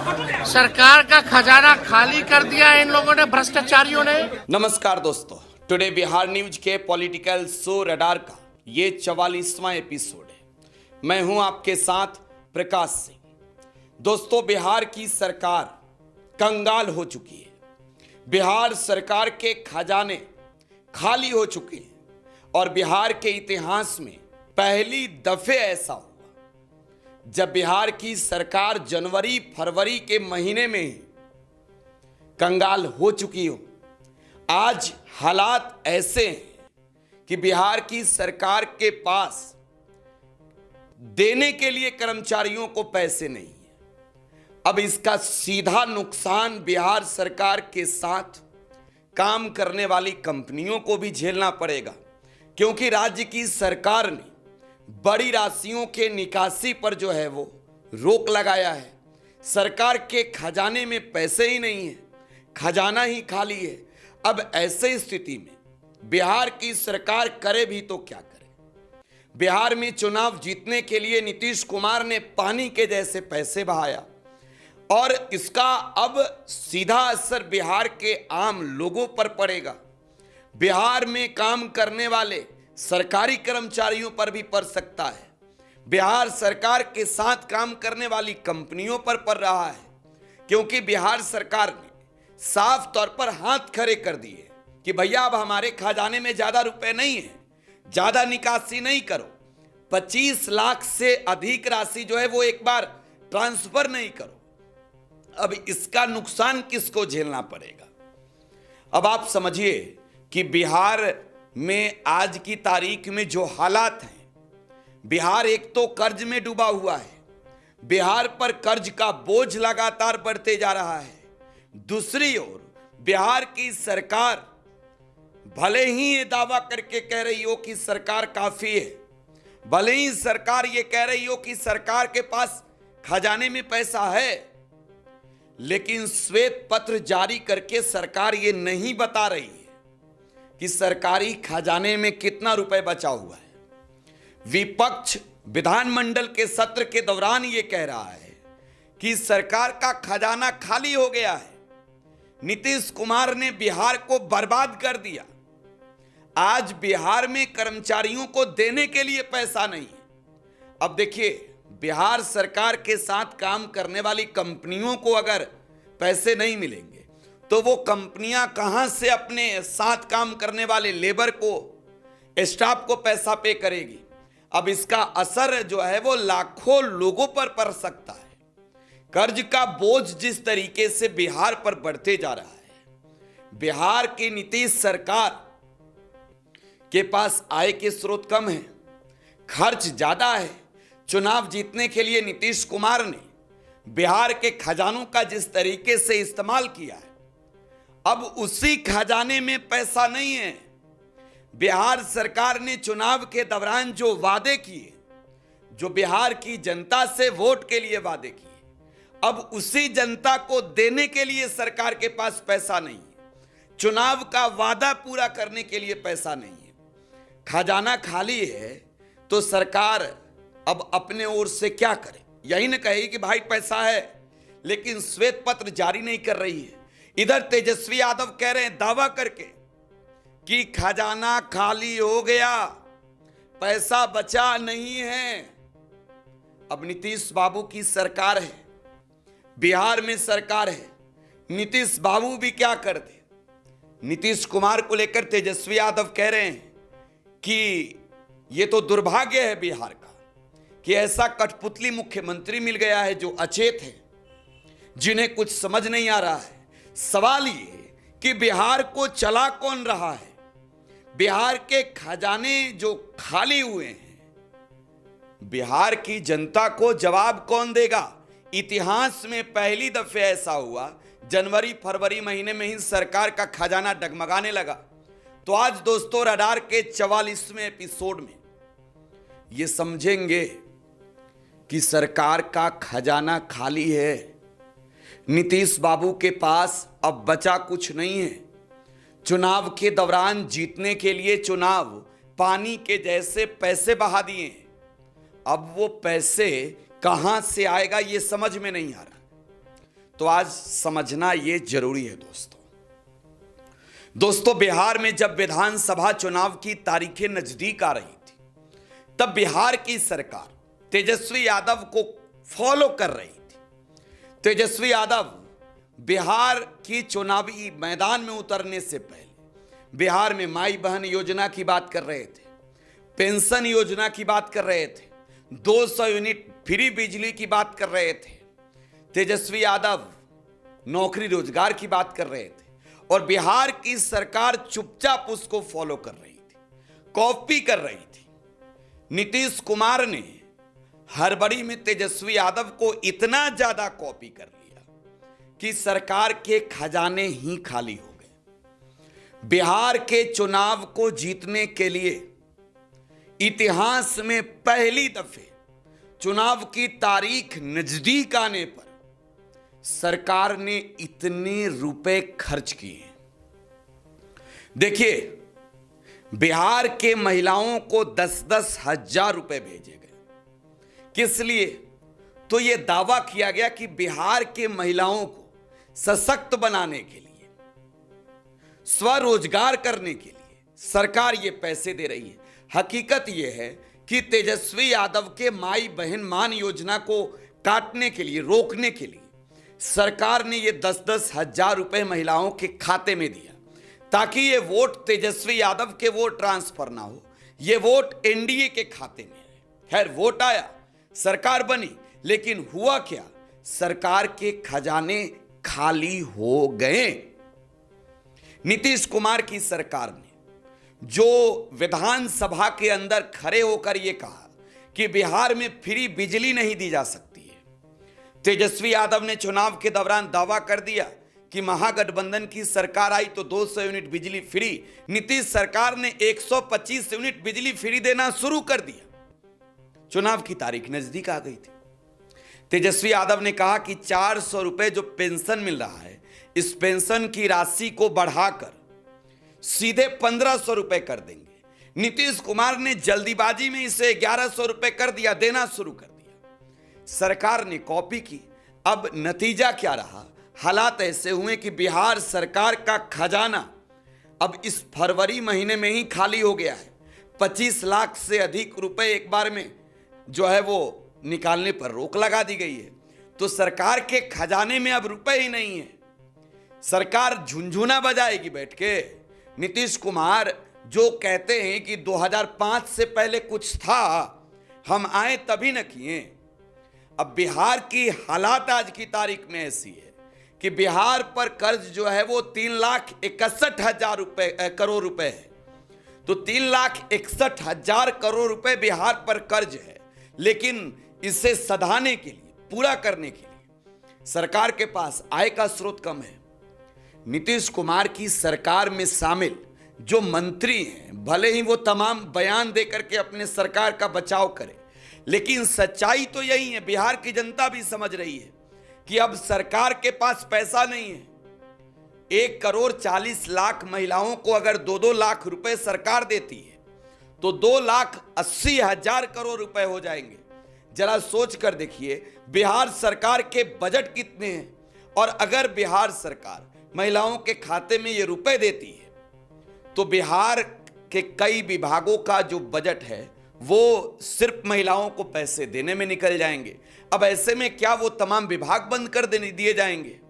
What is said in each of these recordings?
सरकार का खजाना खाली कर दिया है इन लोगों ने, भ्रष्टाचारियों ने। नमस्कार दोस्तों, टुडे बिहार न्यूज के पॉलिटिकल शो रडार का ये 44वां एपिसोड है। मैं हूं आपके साथ प्रकाश सिंह। दोस्तों, बिहार की सरकार कंगाल हो चुकी है। बिहार सरकार के खजाने खाली हो चुके हैं और बिहार के इतिहास में पहली दफे ऐसा हुआ जब बिहार की सरकार जनवरी फरवरी के महीने में ही कंगाल हो चुकी हो। आज हालात ऐसे हैं कि बिहार की सरकार के पास देने के लिए कर्मचारियों को पैसे नहीं है। अब इसका सीधा नुकसान बिहार सरकार के साथ काम करने वाली कंपनियों को भी झेलना पड़ेगा, क्योंकि राज्य की सरकार ने बड़ी राशियों के निकासी पर जो है वो रोक लगाया है। सरकार के खजाने में पैसे ही नहीं है, खजाना ही खाली है। अब ऐसे स्थिति में बिहार की सरकार करे भी तो क्या करे। बिहार में चुनाव जीतने के लिए नीतीश कुमार ने पानी के जैसे पैसे बहाया और इसका अब सीधा असर बिहार के आम लोगों पर पड़ेगा। बिहार में काम करने वाले सरकारी कर्मचारियों पर भी पड़ सकता है। बिहार सरकार के साथ काम करने वाली कंपनियों पर पड़ रहा है, क्योंकि बिहार सरकार ने साफ तौर पर हाथ खड़े कर दिए कि भैया अब हमारे खजाने में ज्यादा रुपए नहीं है, ज्यादा निकासी नहीं करो, 25 लाख से अधिक राशि जो है वो एक बार ट्रांसफर नहीं करो। अब इसका नुकसान किसको झेलना पड़ेगा। अब आप समझिए कि बिहार में आज की तारीख में जो हालात हैं, बिहार एक तो कर्ज में डूबा हुआ है, बिहार पर कर्ज का बोझ लगातार बढ़ते जा रहा है। दूसरी ओर बिहार की सरकार भले ही ये दावा करके कह रही हो कि सरकार काफी है, भले ही सरकार ये कह रही हो कि सरकार के पास खजाने में पैसा है, लेकिन श्वेत पत्र जारी करके सरकार ये नहीं बता रही है कि सरकारी खजाने में कितना रुपए बचा हुआ है। विपक्ष विधानमंडल के सत्र के दौरान यह कह रहा है कि सरकार का खजाना खाली हो गया है, नीतीश कुमार ने बिहार को बर्बाद कर दिया। आज बिहार में कर्मचारियों को देने के लिए पैसा नहीं है। अब देखिए, बिहार सरकार के साथ काम करने वाली कंपनियों को अगर पैसे नहीं मिलेंगे तो वो कंपनियां कहां से अपने साथ काम करने वाले लेबर को, स्टाफ को पैसा पे करेगी। अब इसका असर जो है वो लाखों लोगों पर पड़ सकता है। कर्ज का बोझ जिस तरीके से बिहार पर बढ़ते जा रहा है, बिहार की नीतीश सरकार के पास आय के स्रोत कम है, खर्च ज्यादा है। चुनाव जीतने के लिए नीतीश कुमार ने बिहार के खजानों का जिस तरीके से इस्तेमाल किया है, अब उसी खजाने में पैसा नहीं है। बिहार सरकार ने चुनाव के दौरान जो वादे किए, जो बिहार की जनता से वोट के लिए वादे किए, अब उसी जनता को देने के लिए सरकार के पास पैसा नहीं है। चुनाव का वादा पूरा करने के लिए पैसा नहीं है। खजाना खाली है तो सरकार अब अपने ओर से क्या करे। यही न कहे कि भाई पैसा है, लेकिन श्वेत पत्र जारी नहीं कर रही है। इधर तेजस्वी यादव कह रहे हैं दावा करके कि खजाना खाली हो गया, पैसा बचा नहीं है। अब नीतीश बाबू की सरकार है, बिहार में सरकार है, नीतीश बाबू भी क्या करते। नीतीश कुमार को लेकर तेजस्वी यादव कह रहे हैं कि यह तो दुर्भाग्य है बिहार का कि ऐसा कठपुतली मुख्यमंत्री मिल गया है जो अचेत है, जिन्हें कुछ समझ नहीं आ रहा है। सवाल ये कि बिहार को चला कौन रहा है, बिहार के खजाने जो खाली हुए हैं, बिहार की जनता को जवाब कौन देगा। इतिहास में पहली दफे ऐसा हुआ, जनवरी फरवरी महीने में ही सरकार का खजाना डगमगाने लगा। तो आज दोस्तों, रडार के 44वें एपिसोड में ये समझेंगे कि सरकार का खजाना खाली है, नीतीश बाबू के पास अब बचा कुछ नहीं है। चुनाव के दौरान जीतने के लिए चुनाव पानी के जैसे पैसे बहा दिए हैं। अब वो पैसे कहां से आएगा ये समझ में नहीं आ रहा। तो आज समझना ये जरूरी है दोस्तों, बिहार में जब विधानसभा चुनाव की तारीखें नजदीक आ रही थी, तब बिहार की सरकार तेजस्वी यादव को फॉलो कर रही थी। तेजस्वी यादव बिहार की चुनावी मैदान में उतरने से पहले बिहार में माई बहन योजना की बात कर रहे थे, पेंशन योजना की बात कर रहे थे, 200 यूनिट फ्री बिजली की बात कर रहे थे। तेजस्वी यादव नौकरी रोजगार की बात कर रहे थे और बिहार की सरकार चुपचाप उसको फॉलो कर रही थी, कॉपी कर रही थी। नीतीश कुमार ने हड़बड़ी में तेजस्वी यादव को इतना ज्यादा कॉपी कर लिया कि सरकार के खजाने ही खाली हो गए। बिहार के चुनाव को जीतने के लिए इतिहास में पहली दफे चुनाव की तारीख नजदीक आने पर सरकार ने इतने रुपए खर्च किए। देखिए, बिहार के महिलाओं को 10-10 हजार रुपए भेजे गए। किस लिए? तो यह दावा किया गया कि बिहार के महिलाओं को सशक्त बनाने के लिए, स्वरोजगार करने के लिए सरकार ये पैसे दे रही है। हकीकत यह है कि तेजस्वी यादव के माई बहन मान योजना को काटने के लिए, रोकने के लिए सरकार ने ये 10-10 हजार रुपए महिलाओं के खाते में दिया, ताकि ये वोट तेजस्वी यादव के वोट ट्रांसफर ना हो, ये वोट एनडीए के खाते में है। खैर, वोट आया, सरकार बनी, लेकिन हुआ क्या? सरकार के खजाने खाली हो गए। नीतीश कुमार की सरकार ने जो विधानसभा के अंदर खड़े होकर यह कहा कि बिहार में फ्री बिजली नहीं दी जा सकती है, तेजस्वी यादव ने चुनाव के दौरान दावा कर दिया कि महागठबंधन की सरकार आई तो 200 यूनिट बिजली फ्री। नीतीश सरकार ने 125 यूनिट बिजली फ्री देना शुरू कर दिया। चुनाव की तारीख नजदीक आ गई थी। तेजस्वी यादव ने कहा कि 400 रुपए जो पेंशन मिल रहा है, इस पेंशन की राशि को बढ़ाकर सीधे 1500 रुपए कर देंगे। नीतीश कुमार ने जल्दीबाजी में इसे 1100 रुपए कर दिया, देना शुरू कर दिया। सरकार ने कॉपी की। अब नतीजा क्या रहा? हालात ऐसे हुए कि बिहार सरकार का खजाना अब इस फरवरी महीने में ही खाली हो गया है। 25 लाख से अधिक रुपए एक बार में जो है वो निकालने पर रोक लगा दी गई है। तो सरकार के खजाने में अब रुपए ही नहीं है। सरकार झुनझुना बजाएगी बैठ के। नीतीश कुमार जो कहते हैं कि 2005 से पहले कुछ था, हम आए तभी न किए। अब बिहार की हालात आज की तारीख में ऐसी है कि बिहार पर कर्ज जो है वो 3,61,000 करोड़ रुपए है। तो 3,61,000 करोड़ रुपए बिहार पर कर्ज है, लेकिन इसे सधाने के लिए, पूरा करने के लिए सरकार के पास आय का स्रोत कम है। नीतीश कुमार की सरकार में शामिल जो मंत्री हैं, भले ही वो तमाम बयान देकर के अपने सरकार का बचाव करें, लेकिन सच्चाई तो यही है, बिहार की जनता भी समझ रही है कि अब सरकार के पास पैसा नहीं है। 1,40,00,000 महिलाओं को अगर 2-2 लाख रुपए सरकार देती है तो 2,80,000 करोड़ रुपए हो जाएंगे। जरा सोच कर देखिए बिहार सरकार के बजट कितने हैं, और अगर बिहार सरकार महिलाओं के खाते में ये रुपए देती है तो बिहार के कई विभागों का जो बजट है वो सिर्फ महिलाओं को पैसे देने में निकल जाएंगे। अब ऐसे में क्या वो तमाम विभाग बंद कर दिए जाएंगे?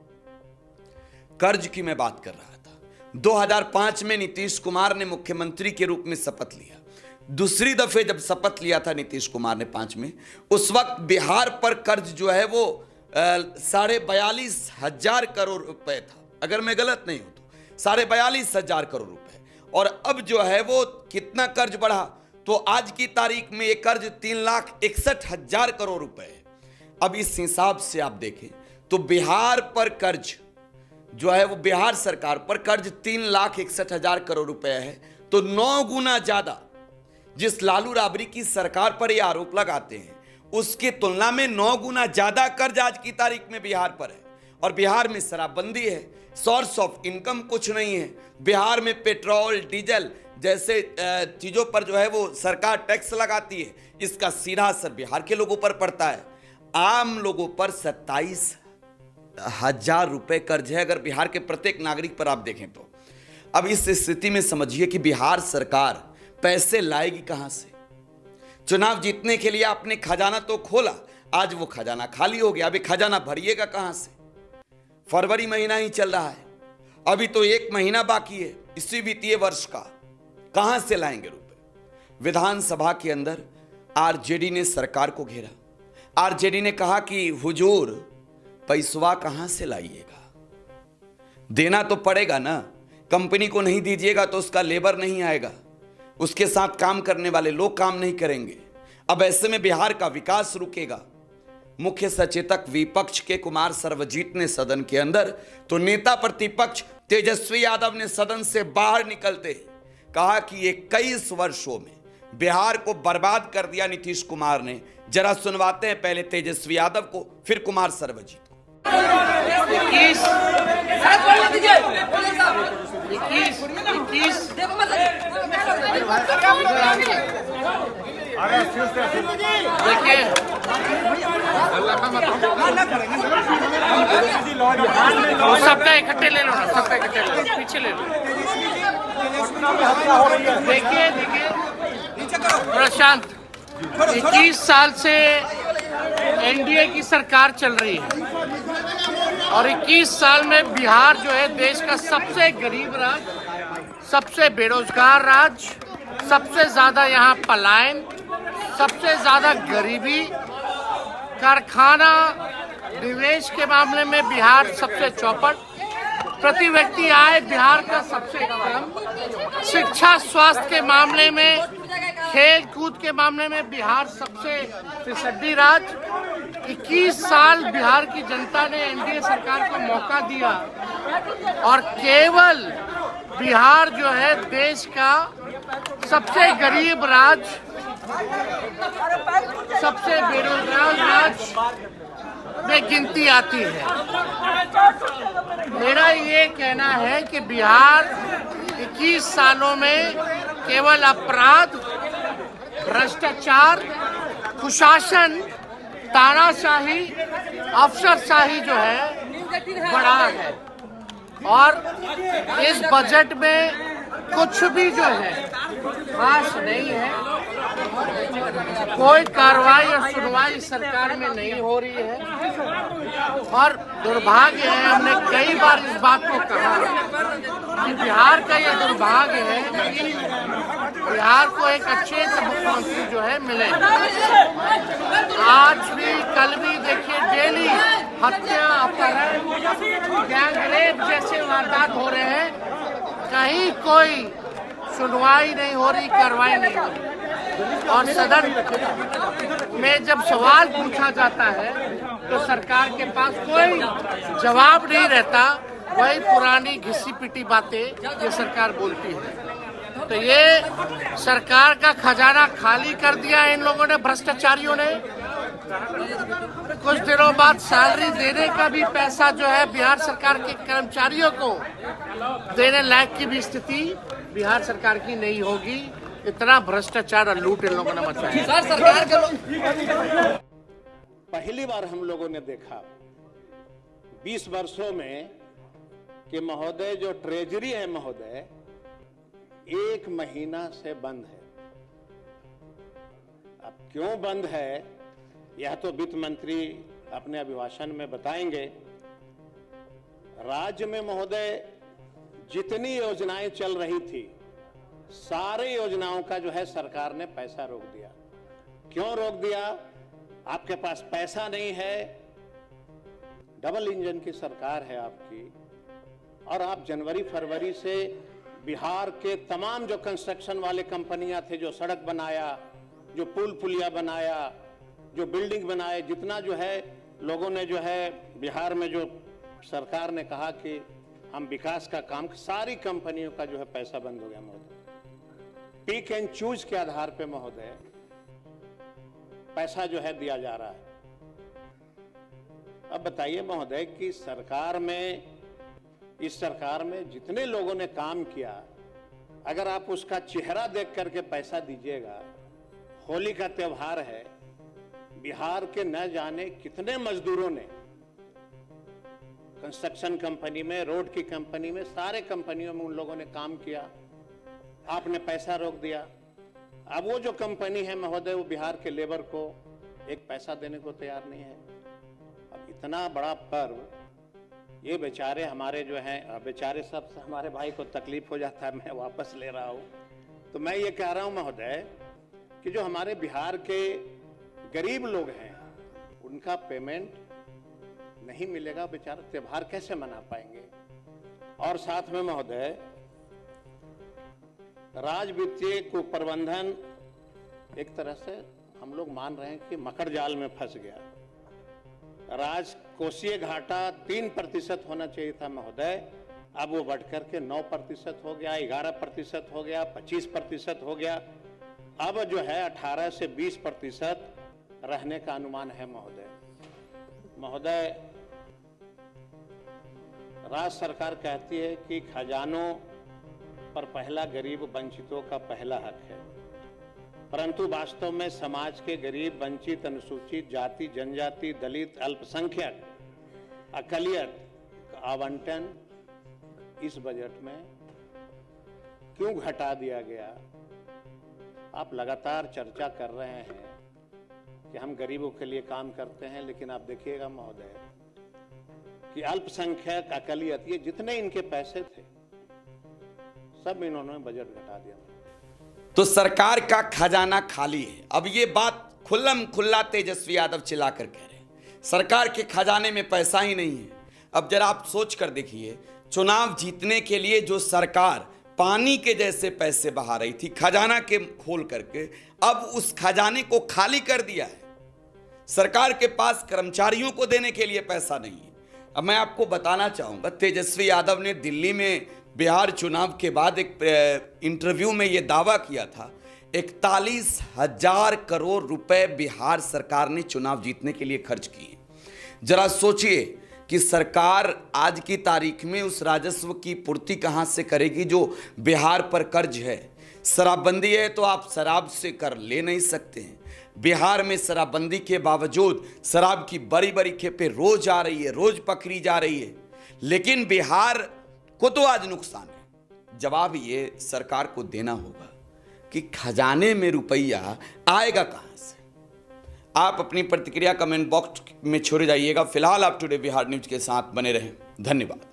कर्ज की मैं बात कर रहा था। 2005 में नीतीश कुमार ने मुख्यमंत्री के रूप में शपथ लिया। दूसरी दफे जब शपथ लिया था नीतीश कुमार ने 5 में, उस वक्त बिहार पर कर्ज जो है वो 42,500 करोड़ रुपए था, अगर मैं गलत नहीं हूं तो 42,500 करोड़ रुपए। और अब जो है वो कितना कर्ज बढ़ा, तो आज की तारीख में ये कर्ज 3,61,000 करोड़ रुपए है। अब इस हिसाब से आप देखें तो बिहार पर कर्ज जो है वो, बिहार सरकार पर कर्ज 3,61,000 करोड़ रुपए है, तो 9 गुना ज्यादा जिस लालू राबड़ी की सरकार पर ये आरोप लगाते हैं उसकी तुलना में 9 गुना ज्यादा कर्ज आज की तारीख में बिहार पर है। और बिहार में शराबबंदी है, सोर्स ऑफ इनकम कुछ नहीं है। बिहार में पेट्रोल, डीजल जैसे चीजों पर जो है वो सरकार टैक्स लगाती है, इसका सीधा असर बिहार के लोगों पर पड़ता है। आम लोगों पर 27 1000 रुपए कर्ज है अगर बिहार के प्रत्येक नागरिक पर आप देखें तो। अब इस स्थिति में समझिए कि बिहार सरकार पैसे लाएगी कहां से। चुनाव जीतने के लिए आपने खजाना तो खोला, आज वो खजाना खाली हो गया, अभी खजाना भरिएगा कहां से। फरवरी महीना ही चल रहा है, अभी तो 1 महीना बाकी है इसी वित्तीय वर्ष का, कहां से लाएंगे रुपए। विधानसभा के अंदर आरजेडी ने सरकार को घेरा। आरजेडी ने कहा कि हुजूर पैसवा कहां से लाइएगा, देना तो पड़ेगा ना, कंपनी को नहीं दीजिएगा तो उसका लेबर नहीं आएगा, उसके साथ काम करने वाले लोग काम नहीं करेंगे। अब ऐसे में बिहार का विकास रुकेगा। मुख्य सचेतक विपक्ष के कुमार सर्वजीत ने सदन के अंदर तो नेता प्रतिपक्ष तेजस्वी यादव ने सदन से बाहर निकलते कहा कि 21 वर्षों में बिहार को बर्बाद कर दिया नीतीश कुमार ने। जरा सुनवाते हैं पहले तेजस्वी यादव को, फिर कुमार सर्वजीत को। 21 सबका इकट्ठे ले लो ना, सबका इकट्ठे ले लो, पीछे ले लो। देखिए प्रशांत, 21 साल से एनडीए की सरकार चल रही है और 21 साल में बिहार जो है देश का सबसे गरीब राज्य, सबसे बेरोजगार राज्य, सबसे ज्यादा यहाँ पलायन, सबसे ज्यादा गरीबी, कारखाना निवेश के मामले में बिहार सबसे चौपट, प्रति व्यक्ति आय बिहार का सबसे कम, शिक्षा स्वास्थ्य के मामले में, खेल कूद के मामले में बिहार सबसे फिसड्डी राज्य। 21 साल बिहार की जनता ने एनडीए सरकार को मौका दिया और केवल बिहार जो है देश का सबसे गरीब राज्य, सबसे बेरोजगार राज्य में गिनती आती है। मेरा ये कहना है कि बिहार 21 सालों में केवल अपराध, भ्रष्टाचार, कुशासन, तानाशाही, अफसरशाही जो है बढ़ा है और इस बजट में कुछ भी जो है खास नहीं है। कोई कार्रवाई और सुनवाई सरकार में नहीं हो रही है और दुर्भाग्य है, हमने कई बार इस बात को कहा कि बिहार का ये दुर्भाग्य है कि बिहार को एक अच्छे मुख्यमंत्री जो है मिले। आज भी कल भी देखिए डेली हत्या, अपहरण, गैंग रेप जैसे वारदात हो रहे हैं, कहीं कोई सुनवाई नहीं हो रही, कार्रवाई नहीं हो रही। और सदन में जब सवाल पूछा जाता है तो सरकार के पास कोई जवाब नहीं रहता, वही पुरानी घिसी पिटी बातें ये सरकार बोलती है। तो ये सरकार का खजाना खाली कर दिया इन लोगों ने, भ्रष्टाचारियों ने। कुछ दिनों बाद सैलरी देने का भी पैसा जो है बिहार सरकार के कर्मचारियों को देने लायक की भी स्थिति बिहार सरकार की नहीं होगी। इतना भ्रष्टाचार और लूट इन लोगों ने मचाया। सरकार के लोग पहली बार हम लोगों ने देखा 20 वर्षों में कि महोदय जो ट्रेजरी है महोदय 1 महीना से बंद है। अब क्यों बंद है यह तो वित्त मंत्री अपने अभिभाषण में बताएंगे। राज्य में महोदय जितनी योजनाएं चल रही थी सारी योजनाओं का जो है सरकार ने पैसा रोक दिया। क्यों रोक दिया? आपके पास पैसा नहीं है, डबल इंजन की सरकार है आपकी, और आप जनवरी फरवरी से बिहार के तमाम जो कंस्ट्रक्शन वाले कंपनियां थे, जो सड़क बनाया, जो पुल पुलिया बनाया, जो बिल्डिंग बनाए, जितना जो है लोगों ने जो है बिहार में जो सरकार ने कहा कि हम विकास का काम, सारी कंपनियों का जो है पैसा बंद हो गया महोदय। पिक एंड चूज के आधार पे महोदय पैसा जो है दिया जा रहा है। अब बताइए महोदय कि सरकार में, इस सरकार में जितने लोगों ने काम किया, अगर आप उसका चेहरा देख करके पैसा दीजिएगा। होली का त्योहार है, बिहार के न जाने कितने मजदूरों ने कंस्ट्रक्शन कंपनी में, रोड की कंपनी में, सारे कंपनियों में उन लोगों ने काम किया। आपने पैसा रोक दिया। अब वो जो कंपनी है महोदय, वो बिहार के लेबर को एक पैसा देने को तैयार नहीं है। अब इतना बड़ा पर्व, ये बेचारे हमारे जो हैं, बेचारे सब हमारे भाई को तकलीफ हो जाता है, मैं वापस ले रहा हूँ। तो मैं ये कह रहा हूँ महोदय कि जो हमारे बिहार के गरीब लोग हैं, उनका पेमेंट नहीं मिलेगा, बेचारा त्योहार कैसे मना पाएंगे। और साथ में महोदय, राज वित्तीय कुप्रबंधन एक तरह से हम लोग मान रहे हैं कि मकर जाल में फंस गया। राजकोषीय घाटा 3% होना चाहिए था महोदय, अब वो बढ़कर के 9% हो गया, 11% हो गया, 25% हो गया। अब जो है 18 से 20% रहने का अनुमान है महोदय। महोदय, राज्य सरकार कहती है कि खजानों पर पहला गरीब वंचितों का पहला हक है, परंतु वास्तव में समाज के गरीब, वंचित, अनुसूचित जाति, जनजाति, दलित, अल्पसंख्यक, अकलियत का आवंटन इस बजट में क्यों घटा दिया गया? आप लगातार चर्चा कर रहे हैं कि हम गरीबों के लिए काम करते हैं, लेकिन आप देखिएगा महोदय कि अल्पसंख्यक, अकलियत, ये जितने इनके पैसे थे सब इन्होंने बजट घटा दिया। तो सरकार का खजाना खाली है। अब ये बात खुल्लम खुल्ला तेजस्वी यादव चिल्लाकर कह रहे हैं, सरकार के खजाने में पैसा ही नहीं है। अब जरा आप सोच कर देखिए, चुनाव जीतने के लिए जो सरकार पानी के जैसे पैसे बहा रही थी खजाना के खोल करके, अब उस खजाने को खाली कर दिया है। सरकार के पास कर्मचारियों को देने के लिए पैसा नहीं है। अब मैं आपको बताना चाहूंगा, तेजस्वी यादव ने दिल्ली में बिहार चुनाव के बाद एक इंटरव्यू में यह दावा किया था 41,000 करोड़ रुपए बिहार सरकार ने चुनाव जीतने के लिए खर्च किए। जरा सोचिए कि सरकार आज की तारीख में उस राजस्व की पूर्ति कहां से करेगी जो बिहार पर कर्ज है। शराबबंदी है तो आप शराब से कर ले नहीं सकते हैं। बिहार में शराबबंदी के बावजूद शराब की बड़ी बड़ी खेपें रोज आ रही है, रोज पकड़ी जा रही है, लेकिन बिहार को तो आज नुकसान है। जवाब ये सरकार को देना होगा कि खजाने में रुपया आएगा कहां से। आप अपनी प्रतिक्रिया कमेंट बॉक्स में छोड़ जाइएगा। फिलहाल आप टुडे बिहार न्यूज के साथ बने रहें। धन्यवाद।